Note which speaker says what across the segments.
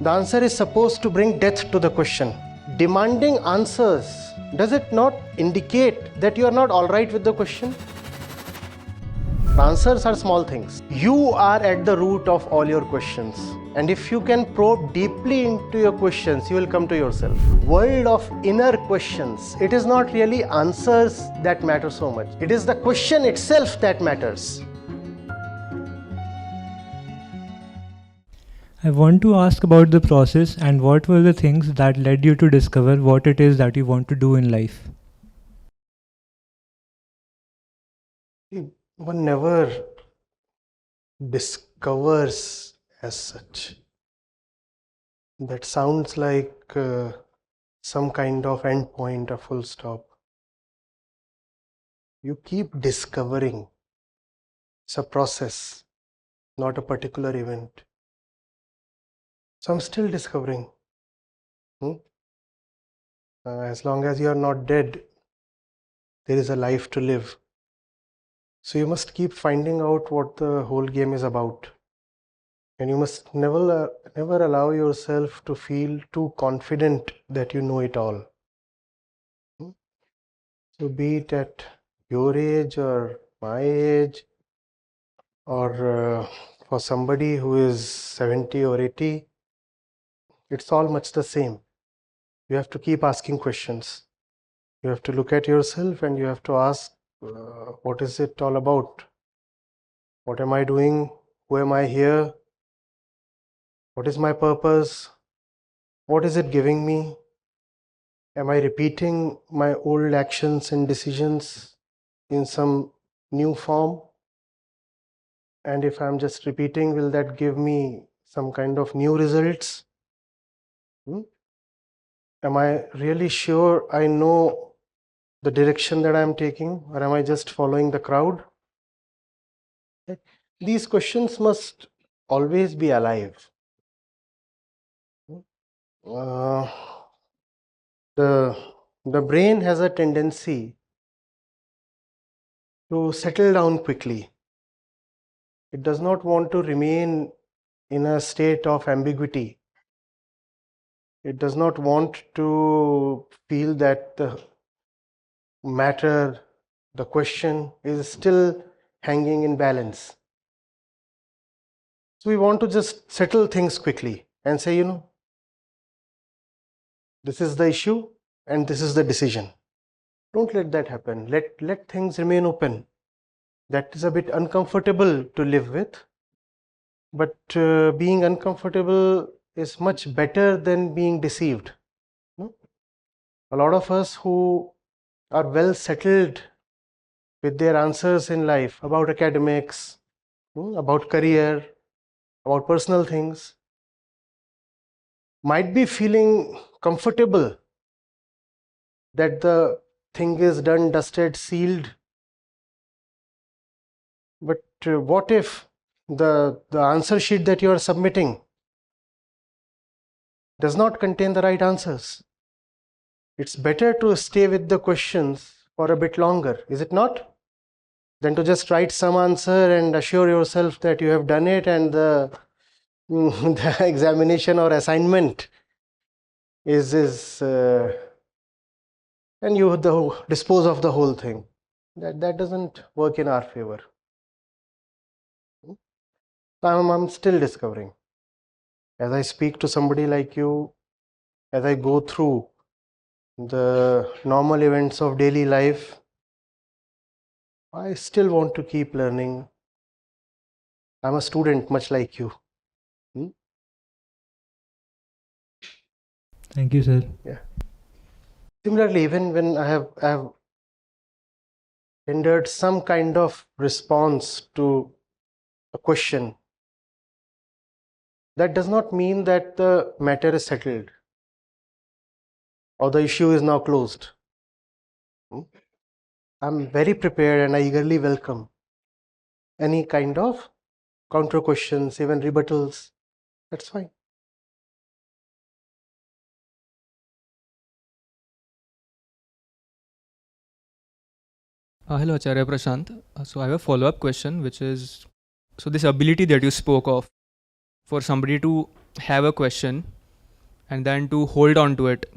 Speaker 1: The answer is supposed to bring depth to the question. Demanding answers, does it not indicate that you are not all right with the question? The answers are small things. You are at the root of all your questions. And if you can probe deeply into your questions, you will come to yourself. World of inner questions. It is not really answers that matter so much. It is the question itself that matters.
Speaker 2: I want to ask about the process and what were the things that led you to discover what it is that you want to do in life?
Speaker 1: One never discovers as such. That sounds like some kind of endpoint, a full stop. You keep discovering. It's a process, not a particular event. So I'm still discovering. As long as you are not dead, there is a life to live. So you must keep finding out what the whole game is about. And you must never allow yourself to feel too confident that you know it all. So be it at your age or my age, or for somebody who is 70 or 80, it's all much the same. You have to keep asking questions. You have to look at yourself and you have to ask, what is it all about? What am I doing? Who am I here? What is my purpose? What is it giving me? Am I repeating my old actions and decisions in some new form? And if I'm just repeating, will that give me some kind of new results? Am I really sure I know the direction that I'm taking, or am I just following the crowd? These questions must always be alive. The brain has a tendency to settle down quickly. It does not want to remain in a state of ambiguity. It does not want to feel that the matter, the question is still hanging in balance. So we want to just settle things quickly and say, this is the issue and this is the decision. Don't let that happen. Let things remain open. That is a bit uncomfortable to live with, but being uncomfortable is much better than being deceived. A lot of us who are well settled with their answers in life about academics, about career, about personal things, might be feeling comfortable that the thing is done, dusted, sealed. But what if the answer sheet that you are submitting does not contain the right answers? It's better to stay with the questions for a bit longer, is it not? Than to just write some answer and assure yourself that you have done it, and the examination or assignment is and you dispose of the whole thing. That doesn't work in our favor. I'm still discovering. As I speak to somebody like you, as I go through the normal events of daily life, I still want to keep learning. I'm a student, much like you.
Speaker 2: Thank you, sir.
Speaker 1: Yeah. Similarly, even when I have rendered some kind of response to a question, that does not mean that the matter is settled or the issue is now closed. I'm very prepared and I eagerly welcome any kind of counter questions, even rebuttals. That's fine.
Speaker 3: Hello, Acharya Prashant. So I have a follow-up question, which is, so this ability that you spoke of for somebody to have a question and then to hold on to it.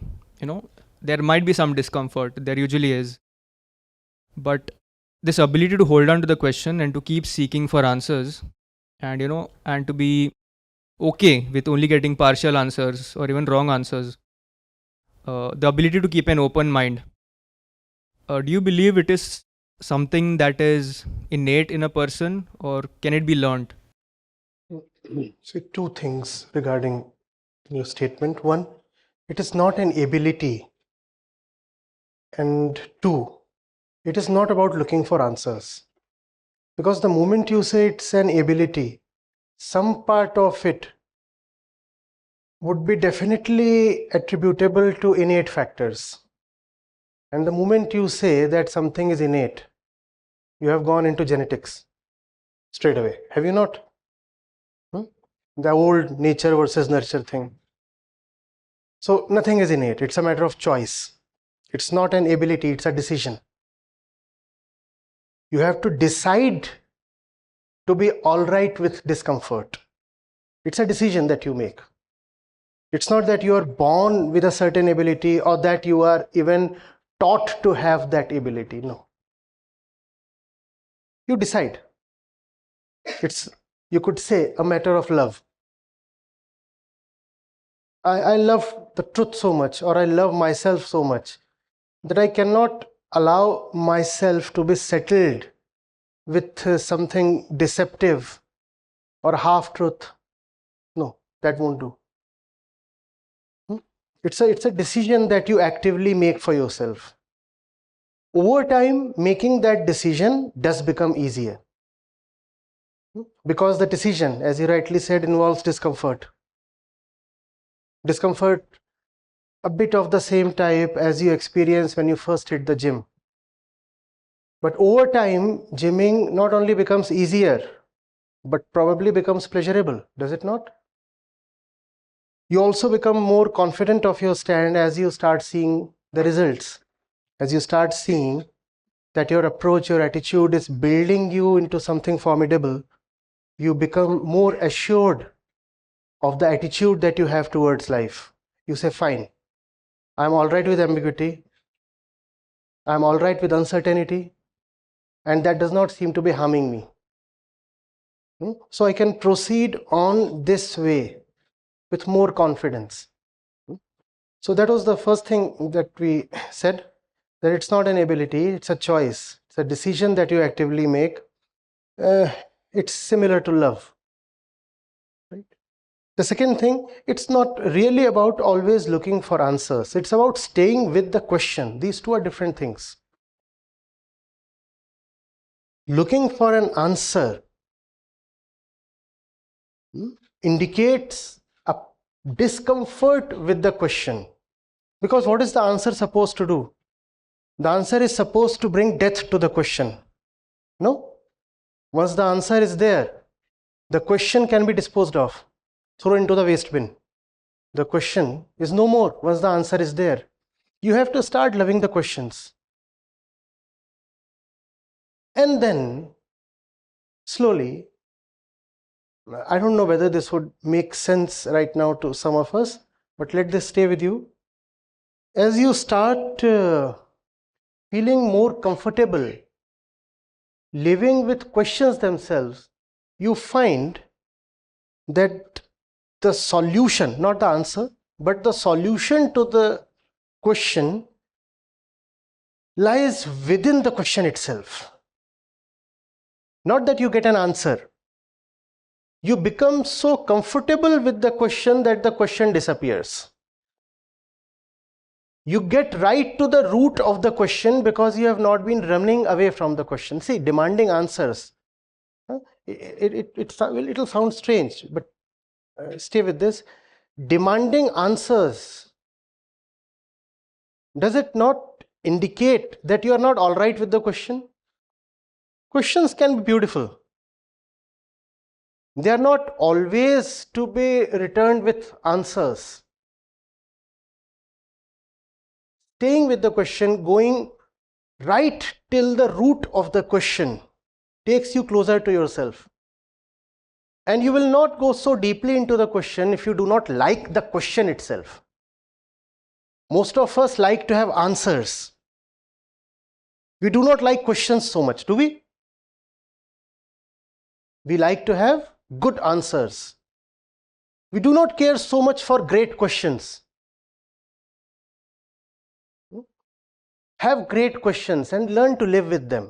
Speaker 3: There might be some discomfort, there usually is. But this ability to hold on to the question and to keep seeking for answers, and to be okay with only getting partial answers or even wrong answers, the ability to keep an open mind. Do you believe it is something that is innate in a person, or can it be learned?
Speaker 1: So, two things regarding your statement. One, it is not an ability. And two, it is not about looking for answers. Because the moment you say it's an ability, some part of it would be definitely attributable to innate factors. And the moment you say that something is innate, you have gone into genetics straight away. Have you not? The old nature versus nurture thing. So nothing is innate. It's a matter of choice. It's not an ability, it's a decision. You have to decide to be all right with discomfort. It's a decision that you make. It's not that you are born with a certain ability or that you are even taught to have that ability. No. You decide. It's, you could say, a matter of love. I love the truth so much, or I love myself so much, that I cannot allow myself to be settled with something deceptive or half truth. No, that won't do. It's a decision that you actively make for yourself. Over time, making that decision does become easier. Because the decision, as you rightly said, involves discomfort. Discomfort, a bit of the same type as you experience when you first hit the gym. But over time, gymming not only becomes easier, but probably becomes pleasurable, does it not? You also become more confident of your stand as you start seeing the results. As you start seeing that your approach, your attitude is building you into something formidable, you become more assured of the attitude that you have towards life. You say, fine, I'm all right with ambiguity, I'm all right with uncertainty, and that does not seem to be harming me. So I can proceed on this way with more confidence. So that was the first thing that we said, that it's not an ability, it's a choice. It's a decision that you actively make. It's similar to love. Right? The second thing, it's not really about always looking for answers. It's about staying with the question. These two are different things. Looking for an answer indicates a discomfort with the question. Because what is the answer supposed to do? The answer is supposed to bring depth to the question. No? Once the answer is there, the question can be disposed of, thrown into the waste bin. The question is no more once the answer is there. You have to start loving the questions. And then, slowly, I don't know whether this would make sense right now to some of us, but let this stay with you. As you start feeling more comfortable living with questions themselves, you find that the solution, not the answer, but the solution to the question lies within the question itself. Not that you get an answer. You become so comfortable with the question that the question disappears. You get right to the root of the question because you have not been running away from the question. See, demanding answers. It'll sound strange, but stay with this. Demanding answers, does it not indicate that you are not all right with the question? Questions can be beautiful. They are not always to be returned with answers. Staying with the question, going right till the root of the question, takes you closer to yourself. And you will not go so deeply into the question if you do not like the question itself. Most of us like to have answers. We do not like questions so much, do we? We like to have good answers. We do not care so much for great questions. Have great questions and learn to live with them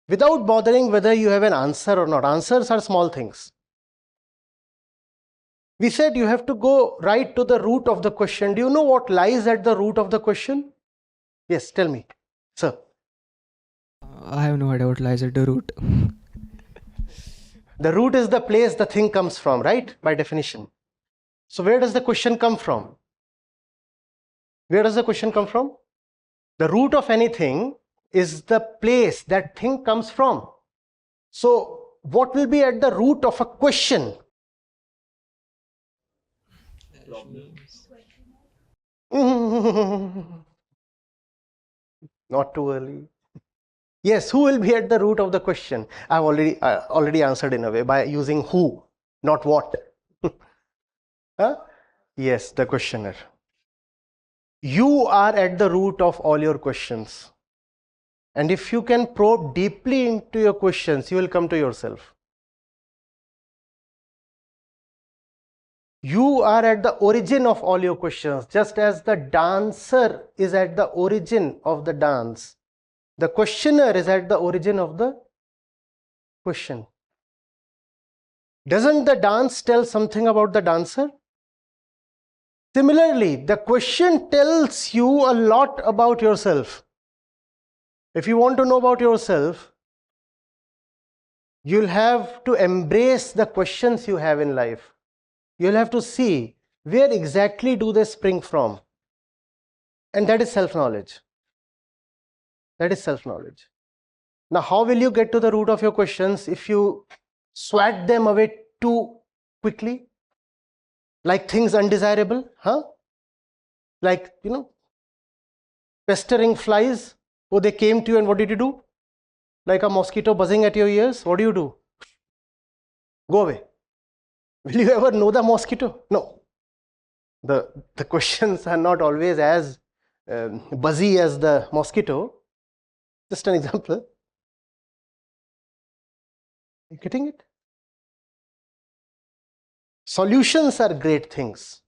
Speaker 1: without bothering whether you have an answer or not. Answers are small things. We said you have to go right to the root of the question. Do you know what lies at the root of the question? Yes, tell me, sir.
Speaker 3: I have no idea what lies at the root.
Speaker 1: The root is the place the thing comes from, right? By definition. So where does the question come from? Where does the question come from? The root of anything is the place that thing comes from. So what will be at the root of a question? Not too early. Yes, who will be at the root of the question? I've already answered in a way by using who, not what. Huh? Yes, the questioner. You are at the root of all your questions. And if you can probe deeply into your questions, you will come to yourself. You are at the origin of all your questions, just as the dancer is at the origin of the dance. The questioner is at the origin of the question. Doesn't the dance tell something about the dancer? Similarly, the question tells you a lot about yourself. If you want to know about yourself, you'll have to embrace the questions you have in life. You'll have to see where exactly do they spring from. And that is self-knowledge. That is self-knowledge. Now, how will you get to the root of your questions if you swat them away too quickly? Like things undesirable, huh? Like, pestering flies. Oh, they came to you and what did you do? Like a mosquito buzzing at your ears, what do? Go away. Will you ever know the mosquito? No. The questions are not always as buzzy as the mosquito. Just an example. Are you getting it? Solutions are great things.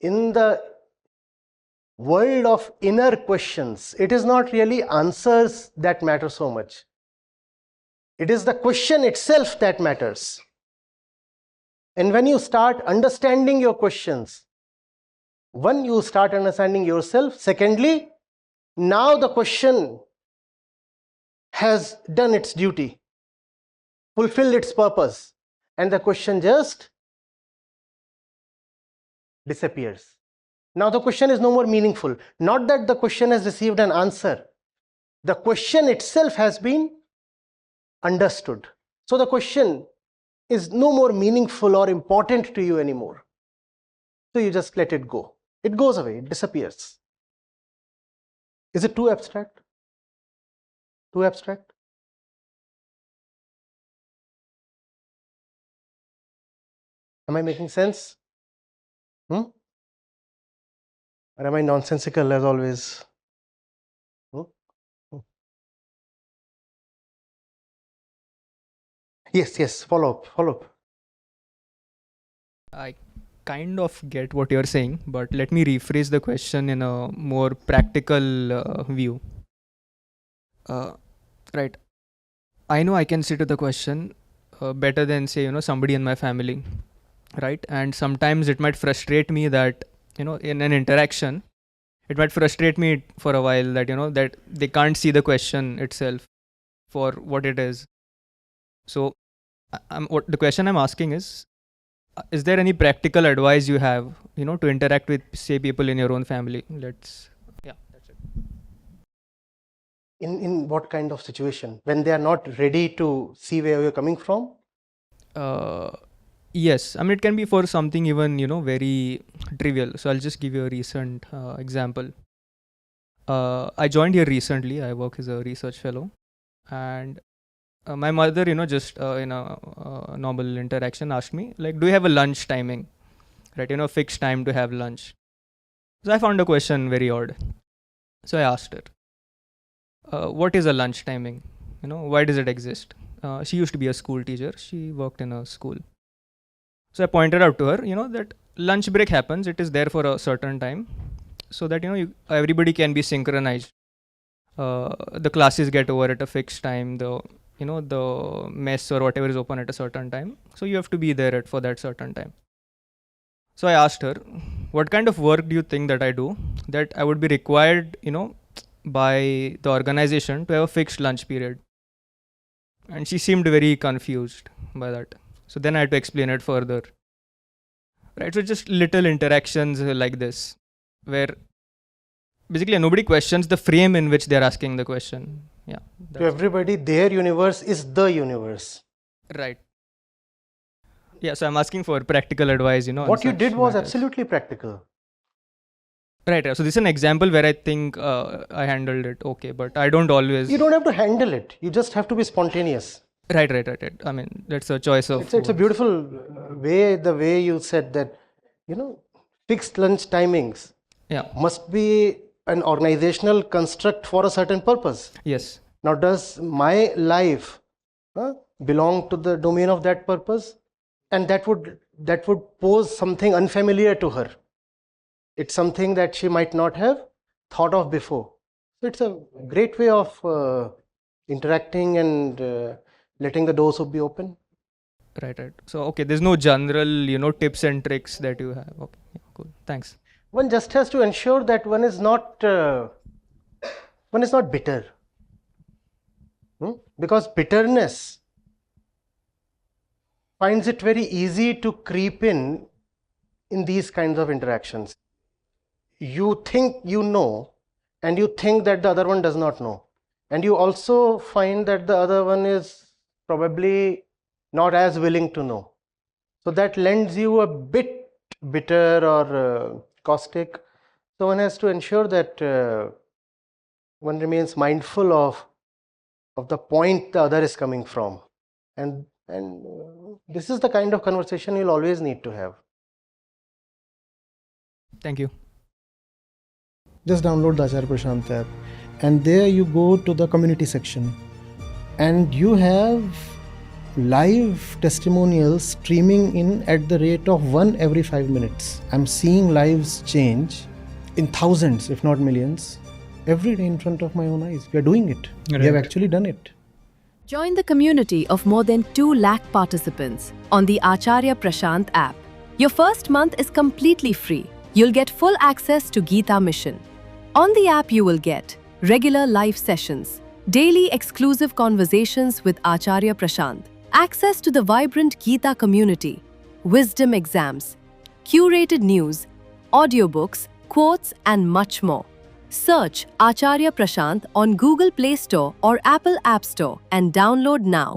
Speaker 1: In the world of inner questions, it is not really answers that matter so much. It is the question itself that matters. And when you start understanding your questions, one, you start understanding yourself. Secondly, now the question has done its duty, fulfilled its purpose, and the question just disappears. Now the question is no more meaningful. Not that the question has received an answer. The question itself has been understood. So the question is no more meaningful or important to you anymore. So you just let it go. It goes away, it disappears. Is it too abstract? Too abstract? Am I making sense? Or am I nonsensical as always? Yes, follow up.
Speaker 3: I kind of get what you're saying, but let me rephrase the question in a more practical view. Right. I know I can sit with the question better than, say, somebody in my family, right? And sometimes it might frustrate me that, in an interaction, it might frustrate me for a while that, that they can't see the question itself for what it is. So what the question I'm asking is there any practical advice you have, to interact with, say, people in your own family? That's it.
Speaker 1: In what kind of situation? When they are not ready to see where you're coming from?
Speaker 3: Yes. I mean, it can be for something even, very trivial. So I'll just give you a recent example. I joined here recently. I work as a research fellow. And my mother, just in a normal interaction asked me, like, do you have a lunch timing? Right, fixed time to have lunch. So I found the question very odd. So I asked her, what is a lunch timing? Why does it exist? She used to be a school teacher. She worked in a school. So I pointed out to her, that lunch break happens. It is there for a certain time, so that everybody can be synchronized. The classes get over at a fixed time. The mess or whatever is open at a certain time. So you have to be there for that certain time. So I asked her, what kind of work do you think that I do that I would be required, by the organization to have a fixed lunch period? And she seemed very confused by that. So then I had to explain it further. Right, so just little interactions like this, where basically nobody questions the frame in which they're asking the question. Yeah.
Speaker 1: To everybody, their universe is the universe.
Speaker 3: Right. Yeah, so I'm asking for practical advice,
Speaker 1: What you did was absolutely practical.
Speaker 3: Right. So this is an example where I think I handled it okay, but I don't always.
Speaker 1: You don't have to handle it. You just have to be spontaneous.
Speaker 3: Right. I mean, that's a choice of.
Speaker 1: It's a beautiful way, the way you said that, fixed lunch timings must be an organizational construct for a certain purpose.
Speaker 3: Yes.
Speaker 1: Now, does my life belong to the domain of that purpose? And that would pose something unfamiliar to her. It's something that she might not have thought of before. So it's a great way of interacting and letting the doors be open.
Speaker 3: Right. So, okay, there's no general, tips and tricks that you have. Okay, yeah, cool. Thanks.
Speaker 1: One just has to ensure that one is not bitter. Because bitterness finds it very easy to creep in these kinds of interactions. You think you know, and you think that the other one does not know. And you also find that the other one is probably not as willing to know. So that lends you a bit bitter or caustic. So one has to ensure that one remains mindful of the point the other is coming from. And this is the kind of conversation you'll always need to have.
Speaker 3: Thank you.
Speaker 1: Just download the Acharya Prashant app, and there you go to the community section, and you have live testimonials streaming in at the rate of 1 every 5 minutes. I'm seeing lives change in thousands, if not millions, every day in front of my own eyes. We are doing it.
Speaker 2: Right.
Speaker 1: We have actually done it.
Speaker 4: Join the community of more than 2 lakh participants on the Acharya Prashant app. Your first month is completely free. You'll get full access to Gita Mission. On the app, you will get regular live sessions, daily exclusive conversations with Acharya Prashant, access to the vibrant Gita community, wisdom exams, curated news, audiobooks, quotes, and much more. Search Acharya Prashant on Google Play Store or Apple App Store and download now.